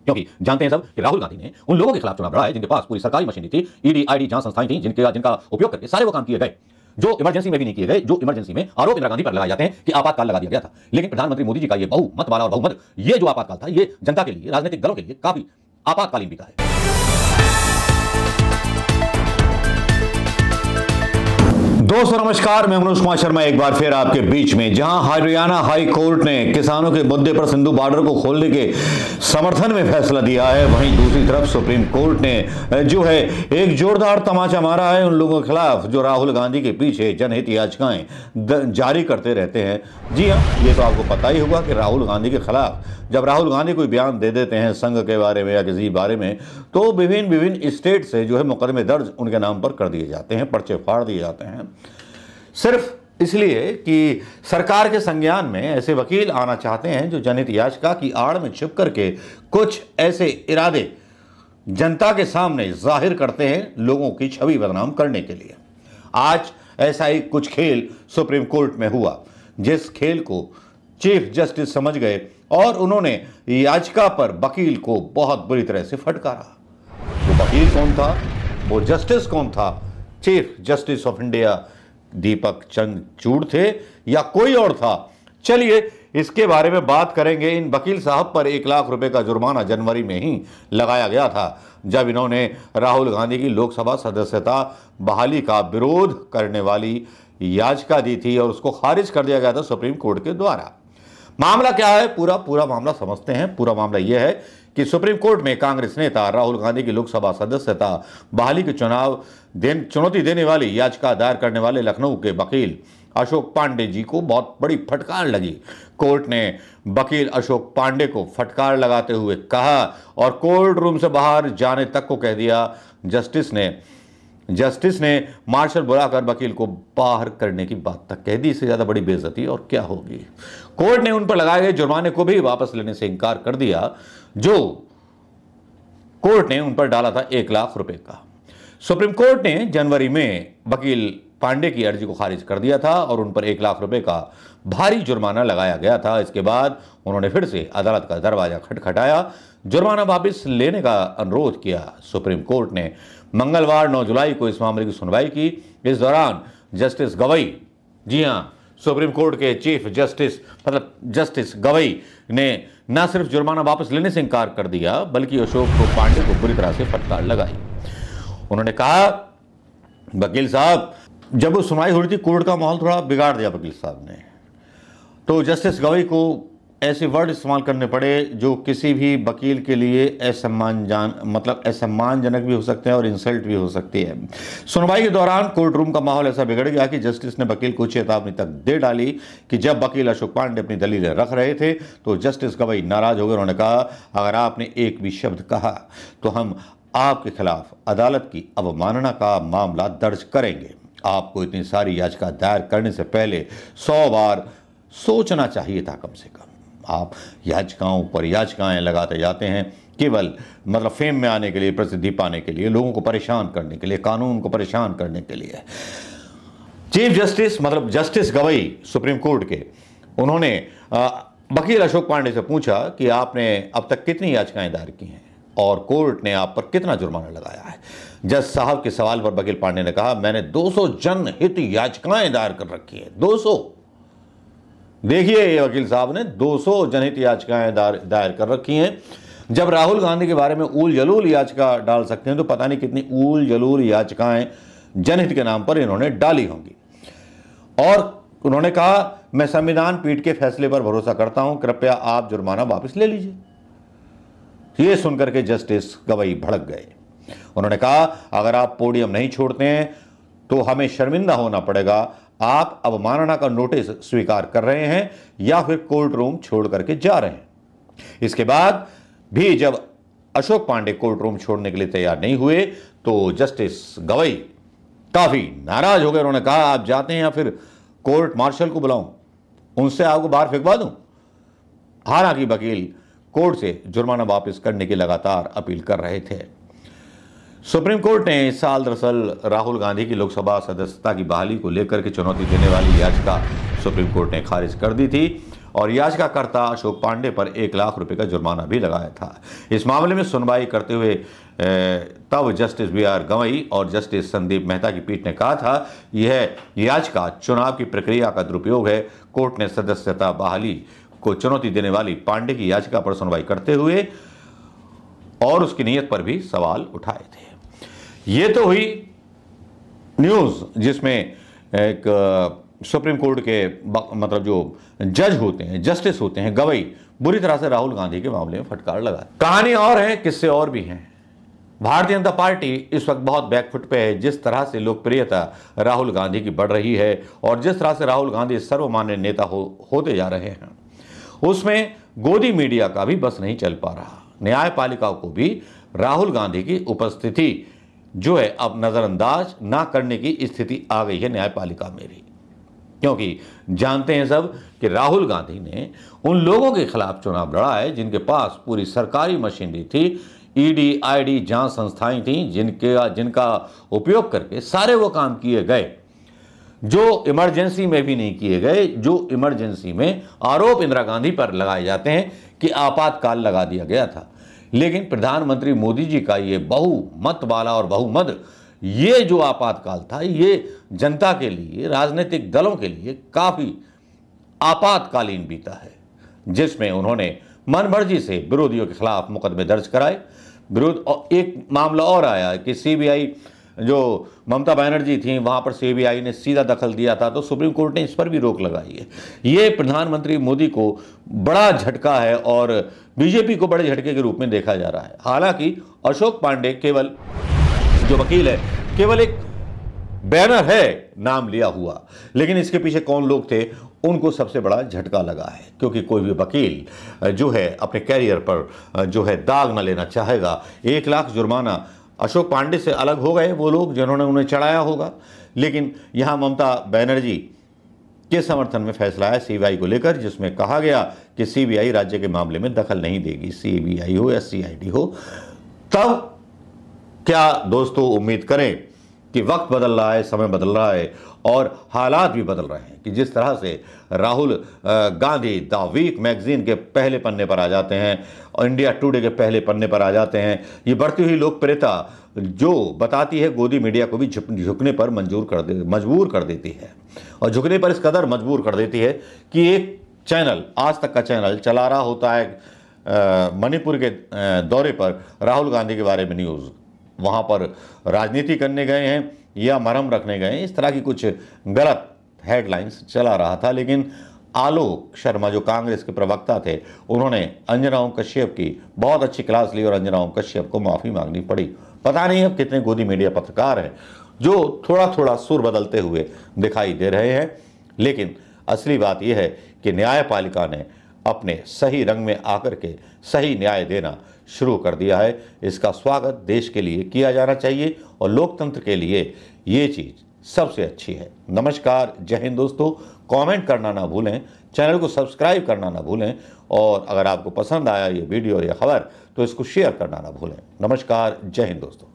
क्योंकि जानते हैं सब कि राहुल गांधी ने उन लोगों के खिलाफ चुनाव लड़ा है जिनके पास पूरी सरकारी मशीनरी थी, ईडी आईडी जांच संस्थाएं थी, जिनका उपयोग करके सारे वो काम किए गए जो इमरजेंसी में भी नहीं किए गए, जो इमरजेंसी में आरोप इंदिरा गांधी पर लगाए जाते हैं कि आपातकाल लगा दिया गया था। लेकिन प्रधानमंत्री मोदी जी का ये बहुमत वाला और बहुमत, ये जो आपातकाल था, ये जनता के लिए, राजनीतिक दलों के लिए काफी आपातकालीन बीता है। दोस्तों नमस्कार, मैं मनोज कुमार शर्मा एक बार फिर आपके बीच में। जहां हरियाणा हाई कोर्ट ने किसानों के मुद्दे पर सिंधु बॉर्डर को खोलने के समर्थन में फैसला दिया है, वहीं दूसरी तरफ सुप्रीम कोर्ट ने जो है एक जोरदार तमाचा मारा है उन लोगों के खिलाफ जो राहुल गांधी के पीछे जनहित याचिकाएं जारी करते रहते हैं। जी हाँ, ये तो आपको पता ही होगा कि राहुल गांधी के खिलाफ जब राहुल गांधी कोई बयान दे देते हैं संघ के बारे में या किसी बारे में, तो विभिन्न स्टेट से जो है मुकदमे दर्ज उनके नाम पर कर दिए जाते हैं, पर्चे फाड़ दिए जाते हैं, सिर्फ इसलिए कि सरकार के संज्ञान में ऐसे वकील आना चाहते हैं जो जनहित याचिका की आड़ में छिप करके कुछ ऐसे इरादे जनता के सामने जाहिर करते हैं लोगों की छवि बदनाम करने के लिए। आज ऐसा ही कुछ खेल सुप्रीम कोर्ट में हुआ, जिस खेल को चीफ जस्टिस समझ गए और उन्होंने याचिका पर वकील को बहुत बुरी तरह से फटकारा। वो वकील कौन था, वो जस्टिस कौन था? चीफ जस्टिस ऑफ इंडिया दीपक चंद्रचूड़ थे या कोई और था? चलिए इसके बारे में बात करेंगे। इन वकील साहब पर 1 लाख रुपए का जुर्माना जनवरी में ही लगाया गया था, जब इन्होंने राहुल गांधी की लोकसभा सदस्यता बहाली का विरोध करने वाली याचिका दी थी और उसको खारिज कर दिया गया था सुप्रीम कोर्ट के द्वारा। मामला क्या है, पूरा मामला समझते हैं। पूरा मामला यह है कि सुप्रीम कोर्ट में कांग्रेस नेता राहुल गांधी की लोकसभा सदस्यता बहाली के चुनौती देने वाली याचिका दायर करने वाले लखनऊ के वकील अशोक पांडे जी को बहुत बड़ी फटकार लगी। कोर्ट ने वकील अशोक पांडे को फटकार लगाते हुए कहा और कोर्ट रूम से बाहर जाने तक को कह दिया। जस्टिस ने मार्शल बुलाकर वकील को बाहर करने की बात तक कह दी। इससे ज्यादा बड़ी बेइज्जती और क्या होगी। कोर्ट ने उन पर लगाए गए जुर्माने को भी वापस लेने से इनकार कर दिया, जो कोर्ट ने उन पर डाला था 1 लाख रुपए का। सुप्रीम कोर्ट ने जनवरी में वकील पांडे की अर्जी को खारिज कर दिया था और उन पर 1 लाख रुपए का भारी जुर्माना लगाया गया था। इसके बाद उन्होंने फिर से अदालत का दरवाजा खटखटाया, जुर्माना वापस लेने का अनुरोध किया। सुप्रीम कोर्ट ने मंगलवार 9 जुलाई को इस मामले की सुनवाई की। इस दौरान जस्टिस गवई, जी हां, सुप्रीम कोर्ट के चीफ जस्टिस मतलब जस्टिस गवई ने न सिर्फ जुर्माना वापस लेने से इनकार कर दिया, बल्कि अशोक पांडे को बुरी तरह से फटकार लगाई। उन्होंने कहा, वकील साहब, जब वो सुनवाई हो रही थी कोर्ट का माहौल थोड़ा बिगाड़ दिया वकील साहब ने, तो जस्टिस गवई को ऐसे वर्ड इस्तेमाल करने पड़े जो किसी भी वकील के लिए असम्मानजनक भी हो सकते हैं और इंसल्ट भी हो सकती है। सुनवाई के दौरान कोर्ट रूम का माहौल ऐसा बिगड़ गया कि जस्टिस ने वकील को चेतावनी तक दे डाली कि जब वकील अशोक पांडे अपनी दलीलें रख रहे थे तो जस्टिस गवई नाराज हो गए। उन्होंने कहा, अगर आपने एक भी शब्द कहा तो हम आपके खिलाफ अदालत की अवमानना का मामला दर्ज करेंगे। आपको इतनी सारी याचिका दायर करने से पहले 100 बार सोचना चाहिए था कम से कम। आप याचिकाओं पर याचिकाएं लगाते जाते हैं केवल मतलब फेम में आने के लिए, प्रसिद्धि पाने के लिए, लोगों को परेशान करने के लिए, कानून को परेशान करने के लिए। चीफ जस्टिस मतलब जस्टिस गवई सुप्रीम कोर्ट के, उन्होंने वकील अशोक पांडे से पूछा कि आपने अब तक कितनी याचिकाएं दायर की हैं और कोर्ट ने आप पर कितना जुर्माना लगाया है। जज साहब के सवाल पर वकील पांडे ने कहा, मैंने 200 जनहित याचिकाएं दायर कर रखी हैं। 200, देखिए ये वकील साहब ने 200 जनहित याचिकाएं दायर कर रखी हैं। जब राहुल गांधी के बारे में ऊल जलूल याचिका डाल सकते हैं तो पता नहीं कितनी ऊल जलूल याचिकाएं जनहित के नाम पर इन्होंने डाली होंगी। और उन्होंने कहा, मैं संविधान पीठ के फैसले पर भरोसा करता हूं, कृपया आप जुर्माना वापस ले लीजिए। यह सुनकर के जस्टिस गवई भड़क गए। उन्होंने कहा, अगर आप पोडियम नहीं छोड़ते हैं तो हमें शर्मिंदा होना पड़ेगा। आप अवमानना का नोटिस स्वीकार कर रहे हैं या फिर कोर्ट रूम छोड़ करके जा रहे हैं। इसके बाद भी जब अशोक पांडे कोर्ट रूम छोड़ने के लिए तैयार नहीं हुए तो जस्टिस गवई काफी नाराज हो गए। उन्होंने कहा, आप जाते हैं या फिर कोर्ट मार्शल को बुलाऊं, उनसे आपको बाहर फेंकवा दूं। हालांकि वकील कोर्ट से जुर्माना वापस करने की लगातार अपील कर रहे थे। सुप्रीम कोर्ट ने इस साल दरअसल राहुल गांधी की लोकसभा सदस्यता की बहाली को लेकर के चुनौती देने वाली याचिका सुप्रीम कोर्ट ने खारिज कर दी थी और याचिकाकर्ता अशोक पांडे पर 1 लाख रुपए का जुर्माना भी लगाया था। इस मामले में सुनवाई करते हुए तब जस्टिस BR गवई और जस्टिस संदीप मेहता की पीठ ने कहा था, यह याचिका चुनाव की प्रक्रिया का दुरुपयोग है। कोर्ट ने सदस्यता बहाली को चुनौती देने वाली पांडे की याचिका पर सुनवाई करते हुए और उसकी नीयत पर भी सवाल उठाए थे। ये तो हुई न्यूज़ जिसमें एक सुप्रीम कोर्ट के मतलब जो जज होते हैं, जस्टिस होते हैं, गवई बुरी तरह से राहुल गांधी के मामले में फटकार लगा। कहानी और है, किस्से और भी हैं। भारतीय जनता पार्टी इस वक्त बहुत बैकफुट पे है। जिस तरह से लोकप्रियता राहुल गांधी की बढ़ रही है और जिस तरह से राहुल गांधी सर्वमान्य नेता होते जा रहे हैं, उसमें गोदी मीडिया का भी बस नहीं चल पा रहा। न्यायपालिका को भी राहुल गांधी की उपस्थिति जो है अब नजरअंदाज ना करने की स्थिति आ गई है न्यायपालिका में भी, क्योंकि जानते हैं सब कि राहुल गांधी ने उन लोगों के खिलाफ चुनाव लड़ा है जिनके पास पूरी सरकारी मशीनरी थी, ED ID जांच संस्थाएं थीं, जिनका उपयोग करके सारे वो काम किए गए जो इमरजेंसी में भी नहीं किए गए, जो इमरजेंसी में आरोप इंदिरा गांधी पर लगाए जाते हैं कि आपातकाल लगा दिया गया था। लेकिन प्रधानमंत्री मोदी जी का ये बहुमत वाला और बहुमत ये जो आपातकाल था, ये जनता के लिए, राजनीतिक दलों के लिए काफी आपातकालीन बीता है, जिसमें उन्होंने मनमर्जी से विरोधियों के खिलाफ मुकदमे दर्ज कराए। और एक मामला और आया कि CBI जो ममता बनर्जी थी वहां पर CBI ने सीधा दखल दिया था, तो सुप्रीम कोर्ट ने इस पर भी रोक लगाई है। ये प्रधानमंत्री मोदी को बड़ा झटका है और बीजेपी को बड़े झटके के रूप में देखा जा रहा है। हालांकि अशोक पांडे केवल जो वकील है, केवल एक बैनर है नाम लिया हुआ, लेकिन इसके पीछे कौन लोग थे उनको सबसे बड़ा झटका लगा है, क्योंकि कोई भी वकील जो है अपने कैरियर पर जो है दाग न लेना चाहेगा। 1 लाख जुर्माना, अशोक पांडे से अलग हो गए वो लोग जिन्होंने उन्हें चढ़ाया होगा, लेकिन यहाँ ममता बनर्जी के समर्थन में फैसला है CBI को लेकर, जिसमें कहा गया कि CBI राज्य के मामले में दखल नहीं देगी, CBI हो या CID हो। तब क्या दोस्तों उम्मीद करें कि वक्त बदल रहा है, समय बदल रहा है और हालात भी बदल रहे हैं कि जिस तरह से Rahul Gandhi The Week magazine के पहले पन्ने पर आ जाते हैं और इंडिया टुडे के पहले पन्ने पर आ जाते हैं। ये बढ़ती हुई लोकप्रियता जो बताती है गोदी मीडिया को भी झुकने पर मजबूर कर देती है, और झुकने पर इस कदर मजबूर कर देती है कि एक चैनल, आज तक का चैनल चला रहा होता है मणिपुर के दौरे पर राहुल गांधी के बारे में न्यूज़, वहाँ पर राजनीति करने गए हैं या मरहम रखने गए हैं, इस तरह की कुछ गलत हेडलाइंस चला रहा था। लेकिन आलोक शर्मा जो कांग्रेस के प्रवक्ता थे, उन्होंने अंजना ओम कश्यप की बहुत अच्छी क्लास ली और अंजना ओम कश्यप को माफ़ी मांगनी पड़ी। पता नहीं अब कितने गोदी मीडिया पत्रकार हैं जो थोड़ा थोड़ा सुर बदलते हुए दिखाई दे रहे हैं, लेकिन असली बात यह है कि न्यायपालिका ने अपने सही रंग में आकर के सही न्याय देना शुरू कर दिया है। इसका स्वागत देश के लिए किया जाना चाहिए और लोकतंत्र के लिए ये चीज़ सबसे अच्छी है। नमस्कार, जय हिंद दोस्तों। कमेंट करना ना भूलें, चैनल को सब्सक्राइब करना ना भूलें, और अगर आपको पसंद आया ये वीडियो या खबर तो इसको शेयर करना ना भूलें। नमस्कार, जय हिंद दोस्तों।